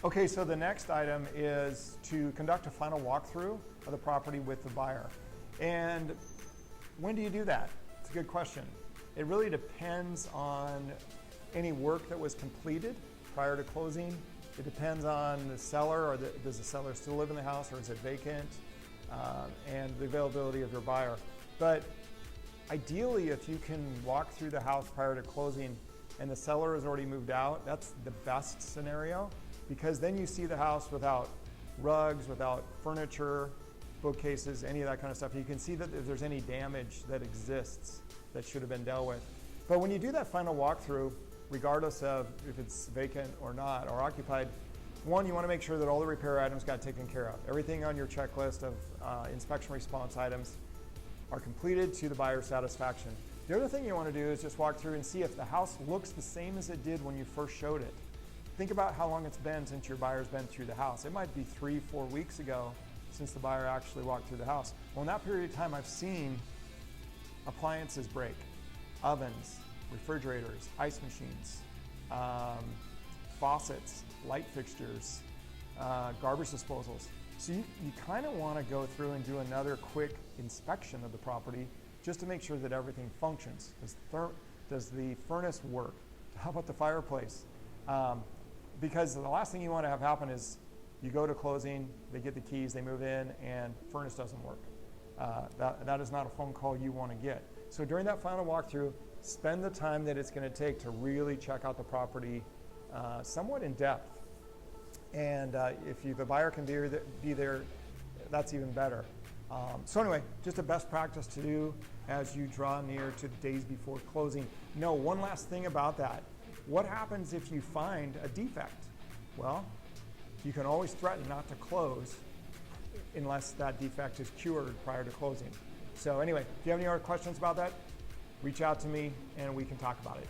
Okay, so the next item is to conduct a final walkthrough of the property with the buyer. And when do you do that? It's a good question. It really depends on any work that was completed prior to closing. It depends on the seller, or does the seller still live in the house, or is it vacant, and the availability of your buyer. But ideally, if you can walk through the house prior to closing and the seller has already moved out, that's the best scenario, because then you see the house without rugs, without furniture, bookcases, any of that kind of stuff. You can see that if there's any damage that exists that should have been dealt with. But when you do that final walkthrough, regardless of if it's vacant or not, or occupied, one, you want to make sure that all the repair items got taken care of. Everything on your checklist of inspection response items are completed to the buyer's satisfaction. The other thing you want to do is just walk through and see if the house looks the same as it did when you first showed it. Think about how long it's been since your buyer's been through the house. It might be 3-4 weeks ago since the buyer actually walked through the house. Well, in that period of time, I've seen appliances break, ovens, refrigerators, ice machines, faucets, light fixtures, garbage disposals. So you kind of want to go through and do another quick inspection of the property just to make sure that everything functions. Does the furnace work? How about the fireplace? Because the last thing you want to have happen is you go to closing, they get the keys, they move in, and furnace doesn't work. That is not a phone call you want to get. So during that final walkthrough, spend the time that it's going to take to really check out the property somewhat in depth. And if the buyer can be there, that's even better. So anyway, just a best practice to do as you draw near to the days before closing. No, one last thing about that. What happens if you find a defect? Well, you can always threaten not to close unless that defect is cured prior to closing. So anyway, if you have any other questions about that, reach out to me and we can talk about it.